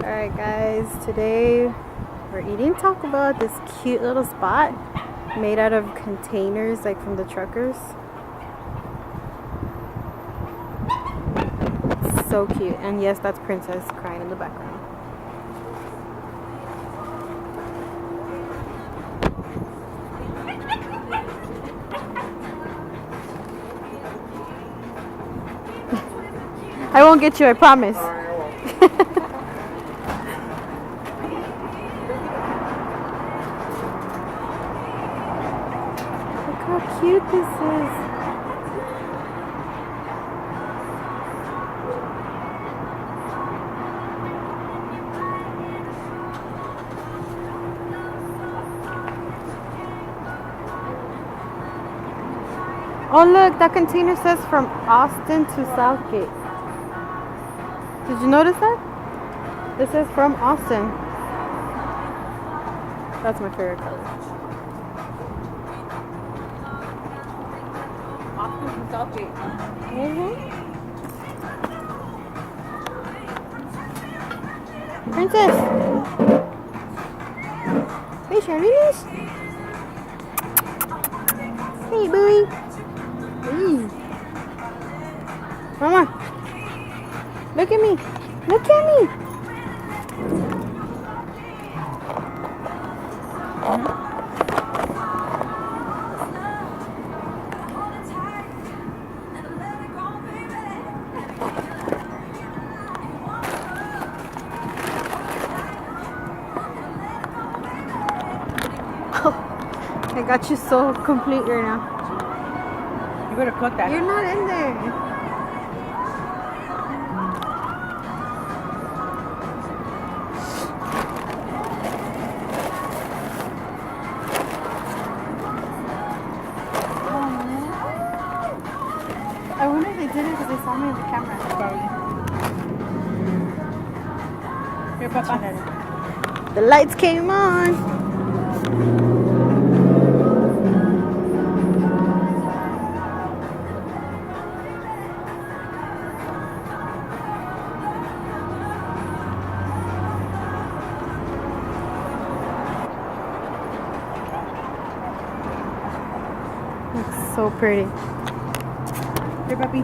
Alright guys, today we're eating Taco Bell at this cute little spot made out of containers like from the truckers. It's so cute. And yes, that's Princess crying in the background. I won't get you, I promise. Look how cute this is. Oh look, that container says from Austin to Southgate. Did you notice that? This is from Austin. That's my favorite color. Austin to Southgate. Princess! Hey, Charlize! Hey, booey! Mama! Look at me! Look at me! I got you so complete right now. You better cook that. You're not in there. I wonder if they did it because they saw me in the camera. Here, Papa. The lights came on. It's so pretty. Here, puppy.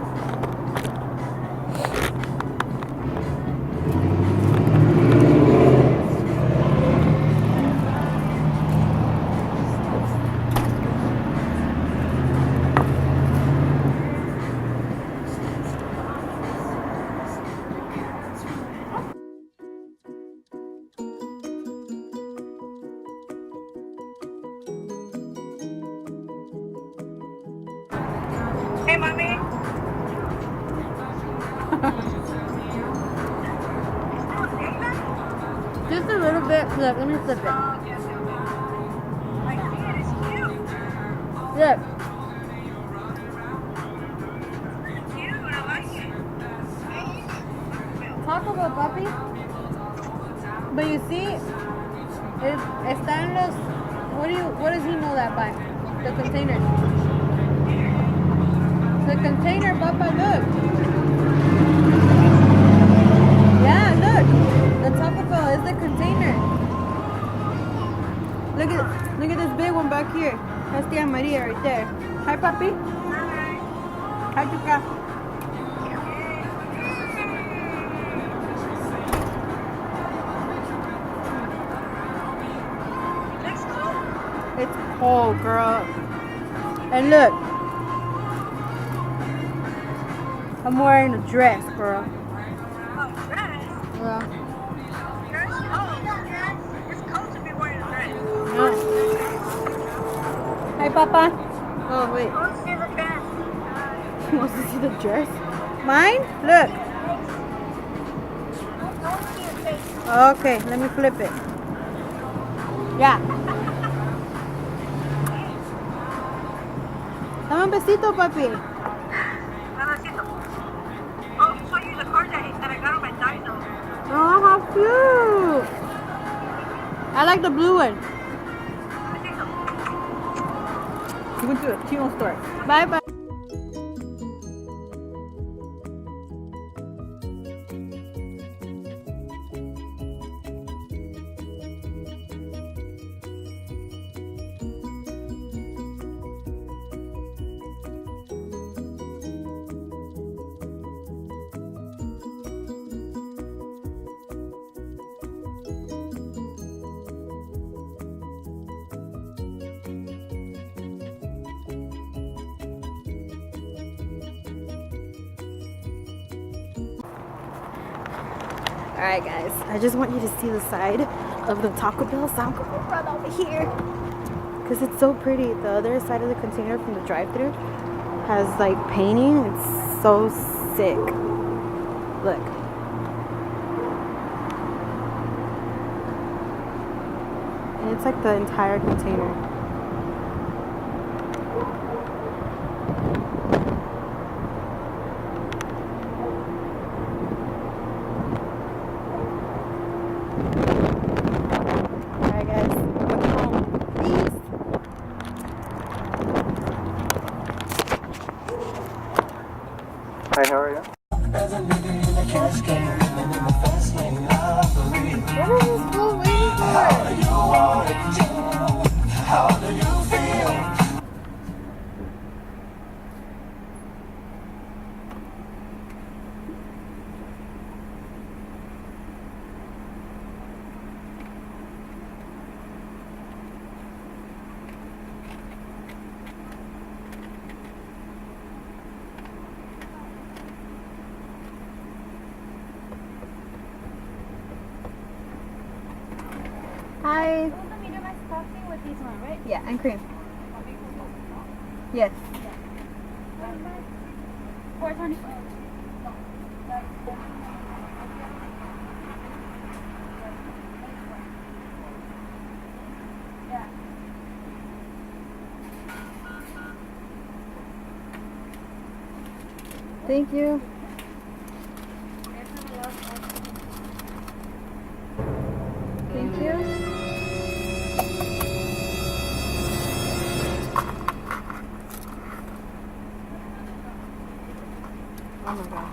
Hey, mommy. Just a little bit. Look, let me flip it. Look. Taco Bell, papi. But you see, está en los. What does he know that by? The container. The container, papa. Look. Yeah, look. The Taco Bell is the container. Look at this big one back here. That's Tia Maria right there. Hi, papi. Hi, Chuka. It's cold, girl. And look. I'm wearing a dress, girl. Oh, dress? Yeah. Dress? Oh, it's cold to be wearing a dress. Yeah. Hi, Papa. Oh, wait. I want to see the dress. He wants to see the dress. Mine? Look. Okay, let me flip it. Yeah. Dame un besito, papi. Oh, he showed you the card that I got on my dino. Oh, how cute. I like the blue one. You went to a Tino store. Bye, bye. Alright guys, I just want you to see the side of the Taco Bell, so I'm gonna run over here because it's so pretty. The other side of the container from the drive-thru has like painting. It's so sick. Look. And it's like the entire container. Hi, how are you? What is this fool waiting for? How do you feel? Hi. You want the medium iced coffee with this one, right? Yeah, and cream. Yes. 425. Yeah. Thank you. Thank you. Oh my god.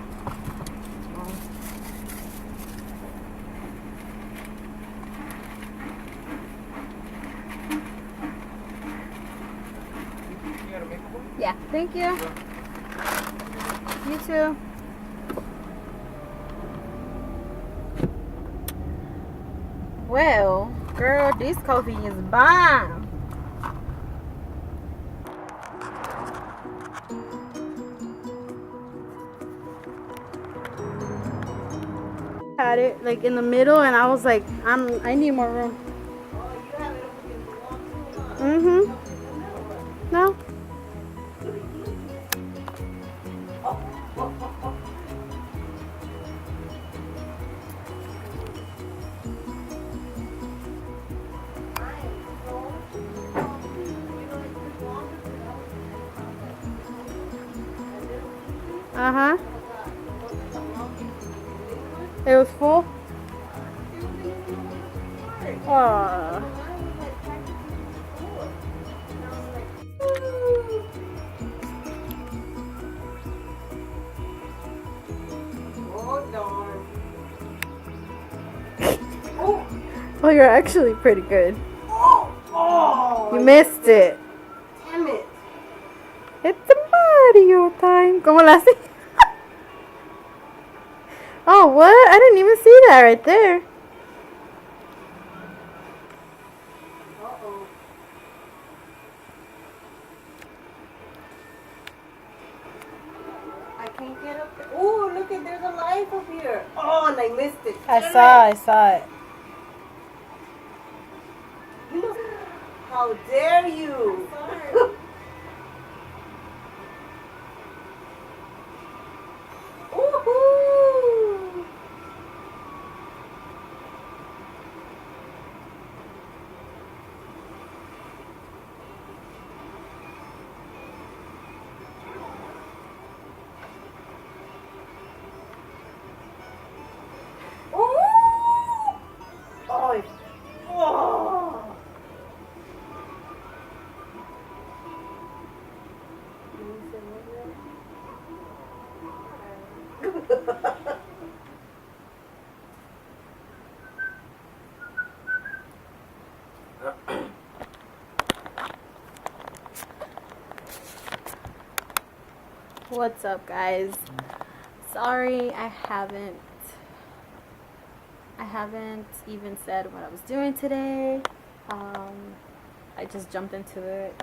Yeah, thank you. You too. Well, girl, this coffee is bomb. Had it like in the middle, and I was like, I need more room. No. Uh-huh. It was full? Oh. Oh, you're actually pretty good. You missed it. Damn it. It's Mario time. ¿Cómo la hace? Oh, what? I didn't even see that right there. Uh-oh. I can't get up there. Oh, look at, there's a light up here. Oh, and I missed it. I saw it. How dare you? Woohoo! Oh, oh. What's up, guys? Sorry, I haven't even said what I was doing today. I just jumped into it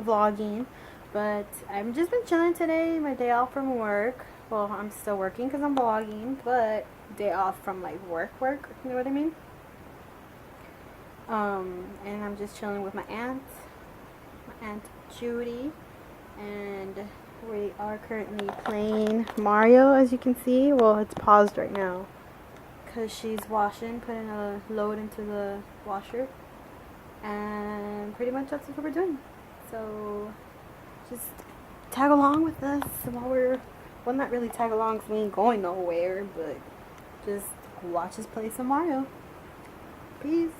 vlogging, but I've just been chilling today, my day off from work. Well, I'm still working because I'm vlogging, but day off from like work, you know what I mean? And I'm just chilling with my Aunt Judy, and we are currently playing Mario, as you can see. Well, it's paused right now because she's washing, putting a load into the washer, and pretty much that's what we're doing. So just tag along with us while we're, well, not really tag along because we ain't going nowhere, but just watch us play some Mario. Peace.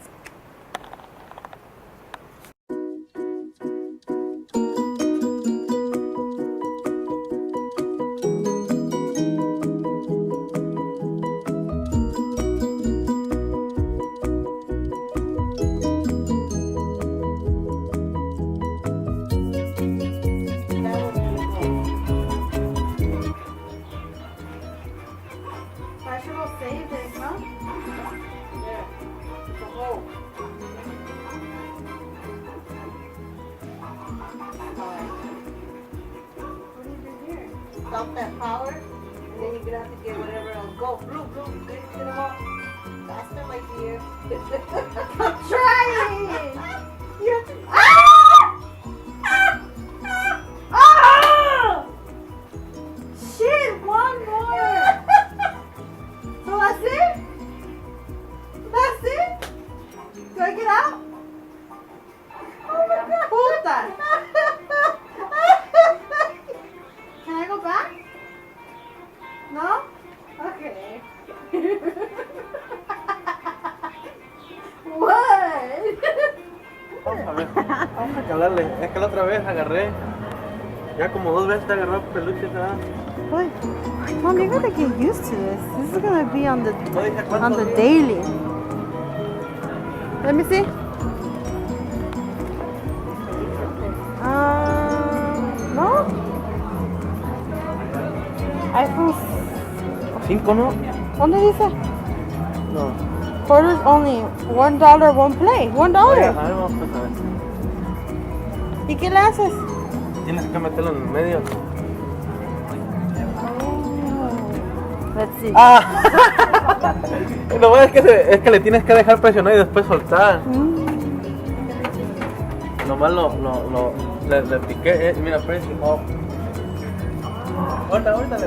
I should have saved it, huh? Yeah. It's a hole. What do you do here? Stop that power, and then you're gonna have to get whatever else. Go, blue, get them all. Faster, my dear. I'm trying! You have to. Ah! Ah! Shit, one more! So that's it? That's it? Do I get out? Oh my god! Puta! Can I go back? No? Okay. What? Vamos a ver, vamos a calarle. Es que la otra vez agarré, ya como 2 veces agarró peluche, ¿verdad? What? Mom, you're gonna get used to this. This is gonna be on the No dije cuántos días. daily. Let me see. No. iPhone. 5, ¿no? ¿Dónde dice? No. Quarters only. $1, one play. $1. A ver, vamos a ver. ¿Y qué le haces? Tienes que meterlo en el medio. Let's see. ¡Ah! No, es que le tienes que dejar presionar y después soltar. Nomás le piqué, mira, press y oh. Ahorita.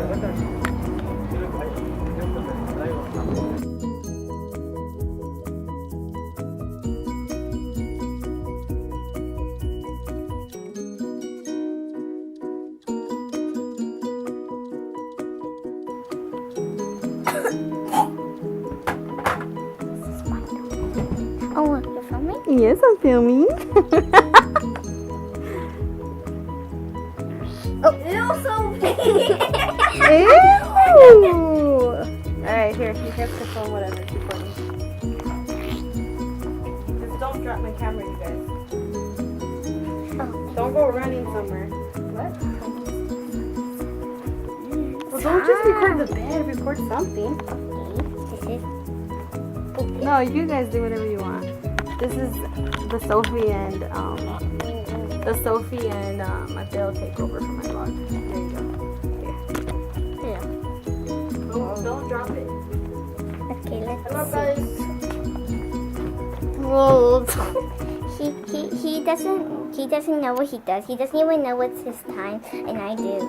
Oh, you're filming? Yes, I'm filming. Oh, ew, so big. Ew! Alright, here, you have to film whatever. Keep recording. Just don't drop my camera, you guys. Don't go running somewhere. What? Well, don't just record the bed, record something. This is No, you guys do whatever you want. This is the Sophie and Mateo takeover for my vlog. There you go. Here. Don't drop it. okay. Let's Hello, see. guys. Whoa. He doesn't know what he does. He doesn't even know what's his time, and I do.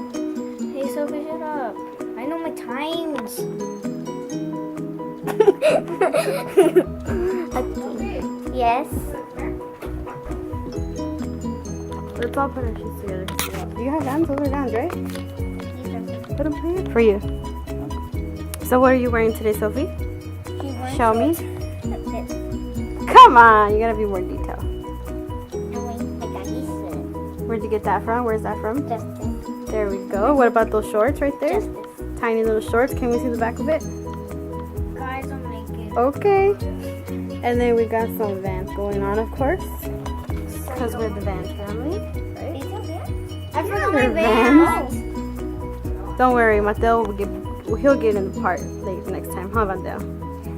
Hey, Sophie, shut up. I know my times. Okay. Yes. Let's all put our shoes together. Do you have Vans? Those are Vans, right? Put them here for you. So what are you wearing today, Sophie? Show me. Come on, you gotta be more detailed. Where'd you get that from? Where's that from? Justin. There we go. What about those shorts right there? Justice. Tiny little shorts. Can we see the back of it? Guys, I'm naked. Okay. And then we got some Vans going on, of course. Because we're the Vans family. Right? These are Vans? I Yeah, forgot they're my Vans. Don't worry, Mateo he'll get in the part late next time, huh, Mateo?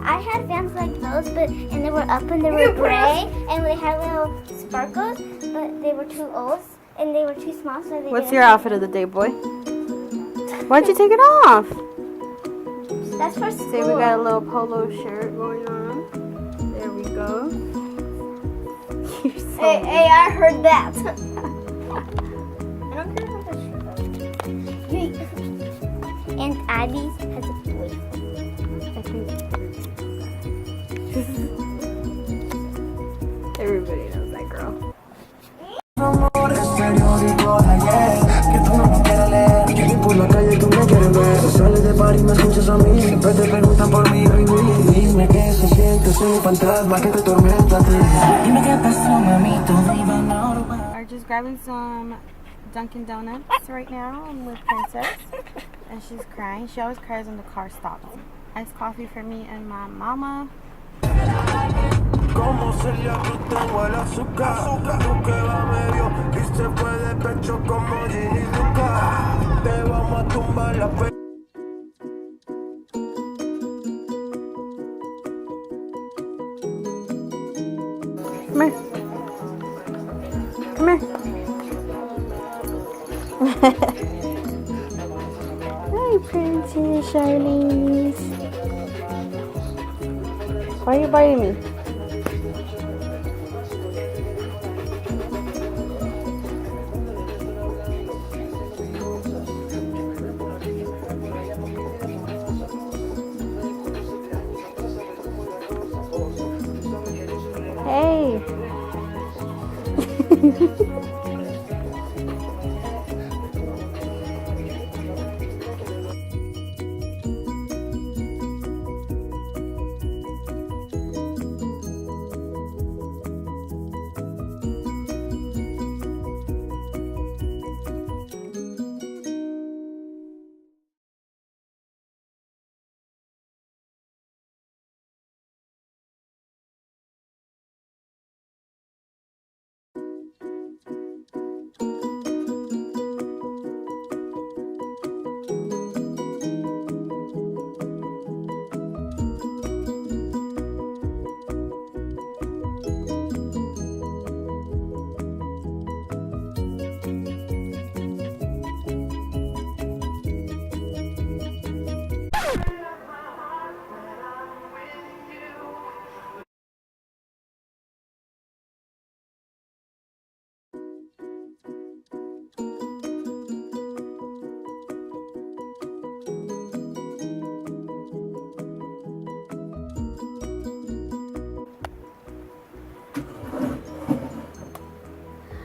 I had Vans like those, and they were up and they were gray, and they had little sparkles, but they were too old and they were too small, so they What's didn't your fit. outfit of the day, boy? Why'd you take it off? That's for school. See, we got a little polo shirt going on. There we go. You're so Hey, I heard that. I don't care about the shirt. And Adri has a boyfriend. I think everybody knows that girl. Que tú no me quieres leer, que ni por la calle tú me quieres ver. Sales de par y me escuchas a mí, siempre te preguntan por mí, baby. Dime qué se siente, soy un fantasma que te tormenta a ti. Dime qué pasó, mami, todo iba normal. Are just grabbing some Dunkin' Donuts right now. I'm with Princess, and she's crying. She always cries when the car stops. Iced coffee for me and my mama. Como sería que tengo el azúcar, tú que va medio y se fue de pecho como Ginny Luca. Te vamos a tumbar la pe. Come here. Come here. Hi, Princess Charlize. Why are you biting me? Hey.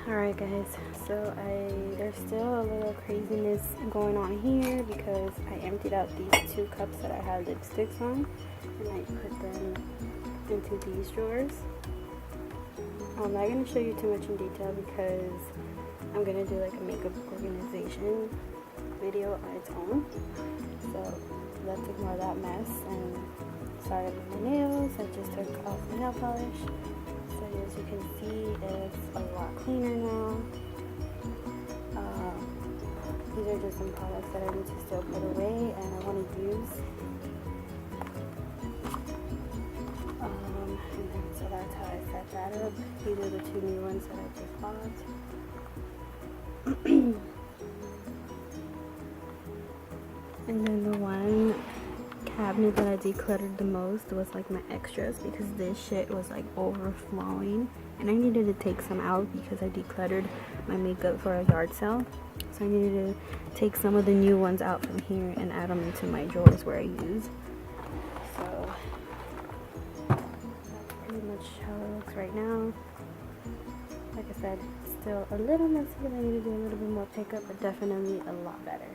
Alright guys, so there's still a little craziness going on here because I emptied out these 2 cups that I had lipsticks on and I put them into these drawers. I'm not going to show you too much in detail because I'm going to do like a makeup organization video on its own. So let's ignore that mess and started with my nails. I just took off the nail polish. So as you can see, it's a lot cleaner now. These are just some products that I need to still put away and I want to use. And then, so that's how I set that up. These are the 2 new ones that I just bought. And then the one cabinet that I decluttered the most was like my extras because this shit was like overflowing and I needed to take some out because I decluttered my makeup for a yard sale. So I needed to take some of the new ones out from here and add them into my drawers where I use. So that's pretty much how it looks right now. Like I said, still a little messy and I need to do a little bit more pickup, but definitely a lot better.